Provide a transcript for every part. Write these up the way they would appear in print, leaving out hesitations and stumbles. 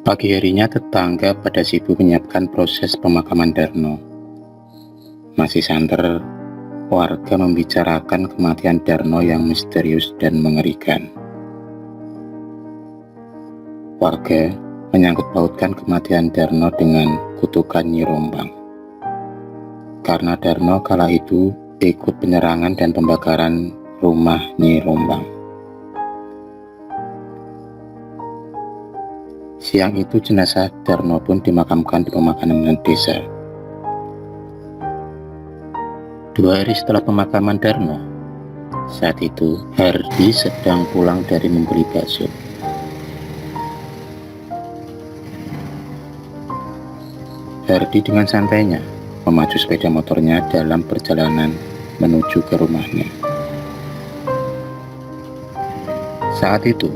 Pagi harinya tetangga pada sibuk menyiapkan proses pemakaman Darno. Masih santer, warga membicarakan kematian Darno yang misterius dan mengerikan. Warga menyangkut pautkan kematian Darno dengan kutukan Nyi Rombang. Karena Darno kala itu ikut penyerangan dan pembakaran rumah Nyi Rombang. Siang itu jenazah Darno pun dimakamkan di pemakaman desa. 2 hari setelah pemakaman Darno, saat itu Hardi sedang pulang dari membeli bakso. Hardi dengan santainya memacu sepeda motornya dalam perjalanan menuju ke rumahnya. Saat itu,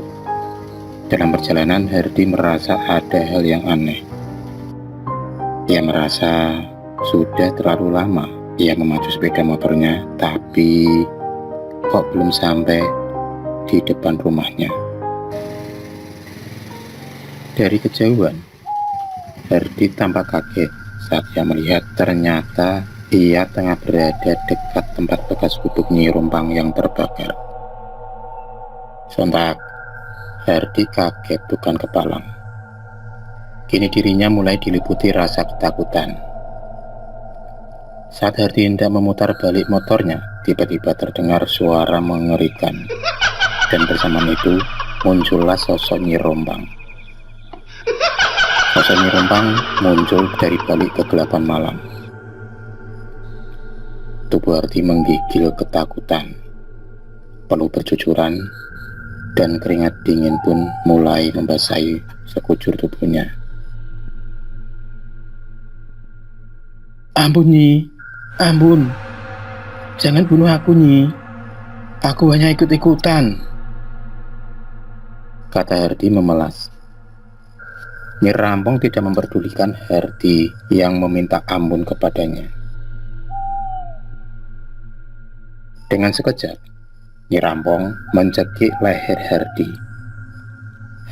dalam perjalanan Hardi merasa ada hal yang aneh. Ia merasa sudah terlalu lama ia memacu sepeda motornya, tapi kok belum sampai di depan rumahnya. Dari kejauhan, Hardi tampak kaget saat ia melihat ternyata ia tengah berada dekat tempat bekas gubuk Nyi Rombang yang terbakar. Sontak, Hardi kaget bukan kepalang. Kini dirinya mulai diliputi rasa ketakutan. Saat Hardi hendak memutar balik motornya, tiba-tiba terdengar suara mengerikan. Dan bersamaan itu, muncullah sosok Nyi Rombang. Sosok Nyi Rombang muncul dari balik kegelapan malam. Tubuh Hardi menggigil ketakutan. Peluh bercucuran, dan keringat dingin pun mulai membasahi sekujur tubuhnya. "Ampun Nyi, ampun, jangan bunuh aku Nyi, aku hanya ikut-ikutan," kata Hardi memelas. Nyi Rombang tidak memperdulikan Hardi yang meminta ampun kepadanya. Dengan sekejap, Nyi Rombang mencekik leher Hardi.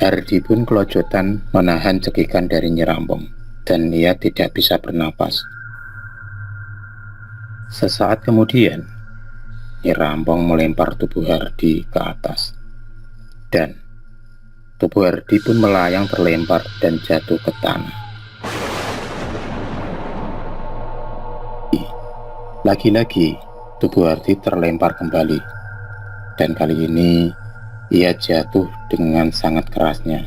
Hardi pun kelojotan menahan cekikan dari Nyi Rombang, dan ia tidak bisa bernapas. Sesaat kemudian, Nyi Rombang melempar tubuh Hardi ke atas, dan tubuh Hardi pun melayang terlempar dan jatuh ke tanah. Lagi-lagi, tubuh Hardi terlempar kembali. Dan kali ini ia jatuh dengan sangat kerasnya.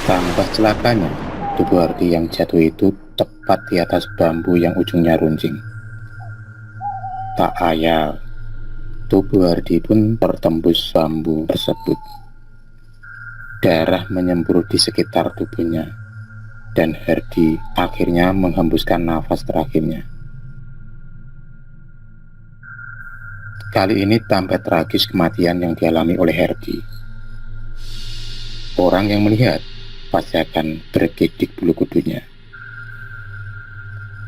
Tambah celakanya, tubuh Hardi yang jatuh itu tepat di atas bambu yang ujungnya runcing. Tak ayal, tubuh Hardi pun tertembus bambu tersebut. Darah menyembur di sekitar tubuhnya, dan Hardi akhirnya menghembuskan nafas terakhirnya. Kali ini tambah tragis kematian yang dialami oleh Hardi. Orang yang melihat pasti akan bergidik bulu kudunya.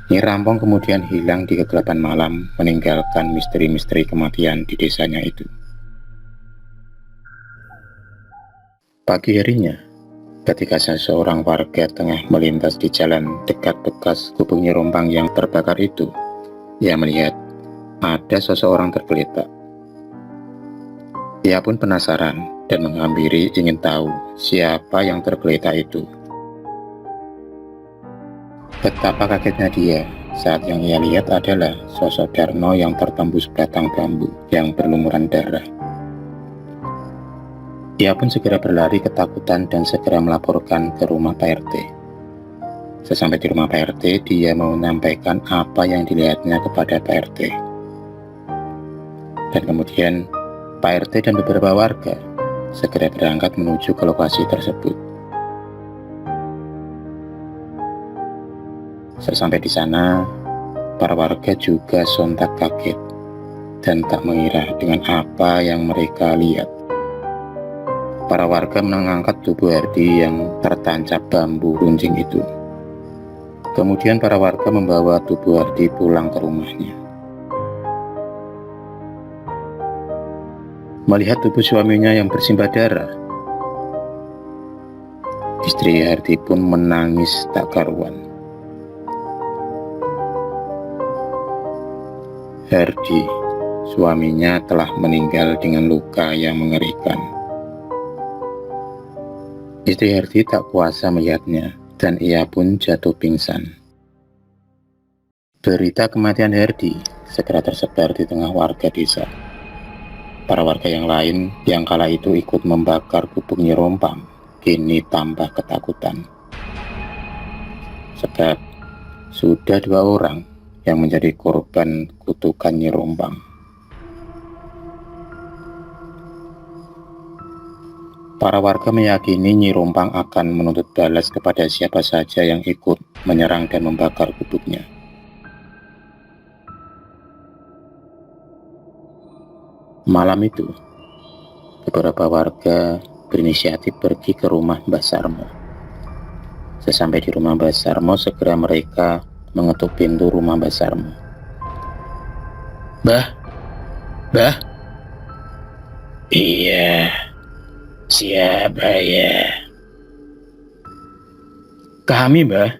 Nyi Rombang kemudian hilang di kegelapan malam, meninggalkan misteri-misteri kematian di desanya itu. Pagi harinya, ketika seseorang warga tengah melintas di jalan dekat bekas gubuk Nyi Rombang yang terbakar itu, ia melihat ada seseorang tergeletak. Ia pun penasaran dan menghampiri ingin tahu siapa yang tergeletak itu. Betapa kagetnya dia saat yang ia lihat adalah sosok Darno yang tertembus batang bambu yang berlumuran darah. Ia pun segera berlari ketakutan dan segera melaporkan ke rumah Pak RT. Sesampai di rumah Pak RT, dia mau menyampaikan apa yang dilihatnya kepada Pak RT. Dan kemudian Pak RT dan beberapa warga segera berangkat menuju ke lokasi tersebut. Sesampai di sana, para warga juga sontak kaget dan tak mengira dengan apa yang mereka lihat. Para warga mengangkat tubuh Hardi yang tertancap bambu runcing itu. Kemudian para warga membawa tubuh Hardi pulang ke rumahnya. Melihat tubuh suaminya yang bersimbah darah, Istri Hardi pun menangis tak karuan. Hardi, suaminya, telah meninggal dengan luka yang mengerikan. Istri Hardi tak kuasa melihatnya, dan ia pun jatuh pingsan. Berita kematian Hardi segera tersebar di tengah warga desa. Para warga yang lain yang kala itu ikut membakar gubuk Nyi Rompang kini tambah ketakutan. Sebab sudah 2 orang yang menjadi korban kutukan Nyi Rompang. Para warga meyakini Nyi Rompang akan menuntut balas kepada siapa saja yang ikut menyerang dan membakar gubuknya. Malam itu, beberapa warga berinisiatif pergi ke rumah Mbah Sarmo. Sesampai di rumah Mbah Sarmo, segera mereka mengetuk pintu rumah Mbah Sarmo. "Mbah, Mbah." "Iya, siapa ya?" "Kami, Mbah."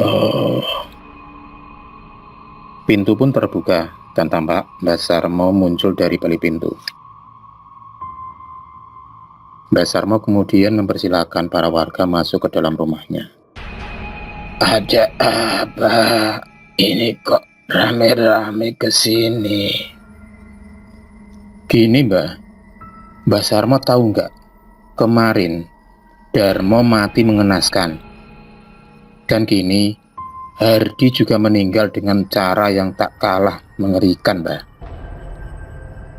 "Oh." Pintu pun terbuka dan tampak Mbah Sarmo muncul dari balik pintu. Mbah Sarmo kemudian mempersilahkan para warga masuk ke dalam rumahnya. "Ada apa? Ini kok rame-rame kesini?" "Gini, Mbah Sarmo tahu nggak? Kemarin Darmo mati mengenaskan. Dan kini Hardi juga meninggal dengan cara yang tak kalah mengerikan, Mbah."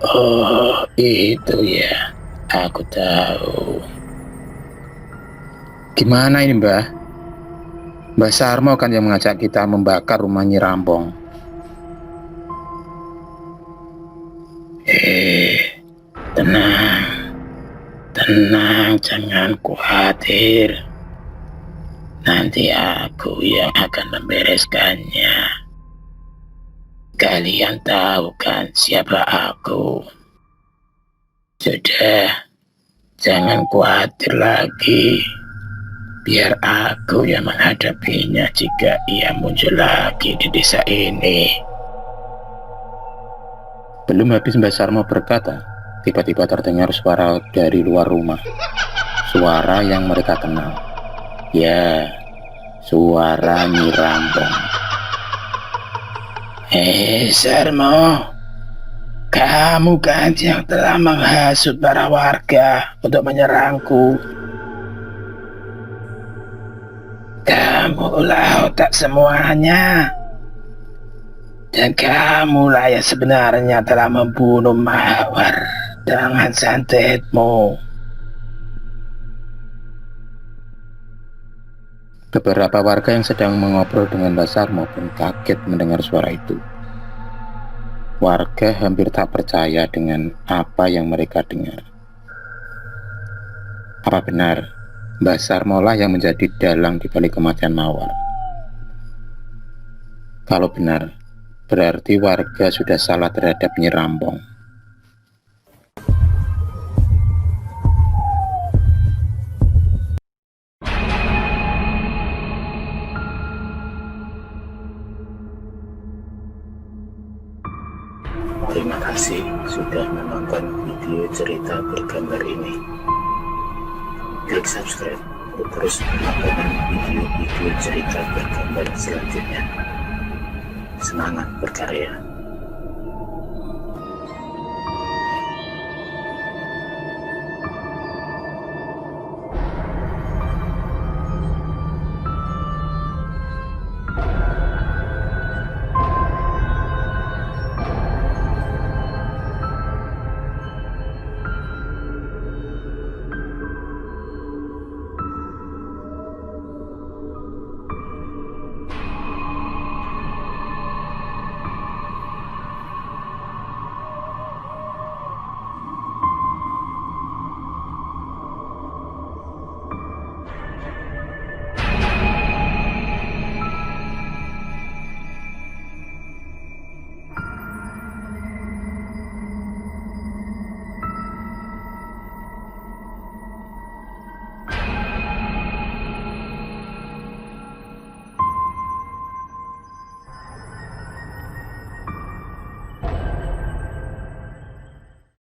"Oh, itu ya. Aku tahu." "Gimana ini, Mbah? Mbah Sarmo kan yang mengajak kita membakar rumah Nyi Rompang." Tenang, tenang, jangan khawatir. Nanti aku yang akan membereskannya. Kalian tahu kan siapa aku? Sudah, jangan khawatir lagi. Biar aku yang menghadapinya jika ia muncul lagi di desa ini. Belum habis Mbah Sarmo berkata, tiba-tiba terdengar suara dari luar rumah. Suara yang mereka kenal. Ya, suara Nyi Rompang. Sarmo, kamu kan yang telah menghasut para warga untuk menyerangku. Kamulah otak semuanya. Dan kamulah yang sebenarnya telah membunuh Mawar dengan santetmu. Beberapa warga yang sedang mengobrol dengan Mbah Sarmo pun kaget mendengar suara itu. Warga hampir tak percaya dengan apa yang mereka dengar. Apa benar Mbah Sarmo lah yang menjadi dalang di balik kematian Mawar? Kalau benar, berarti warga sudah salah terhadap Nyi Rompang. Terima kasih sudah menonton video cerita bergambar ini. Klik subscribe untuk terus menonton video-video cerita bergambar selanjutnya. Semangat berkarya.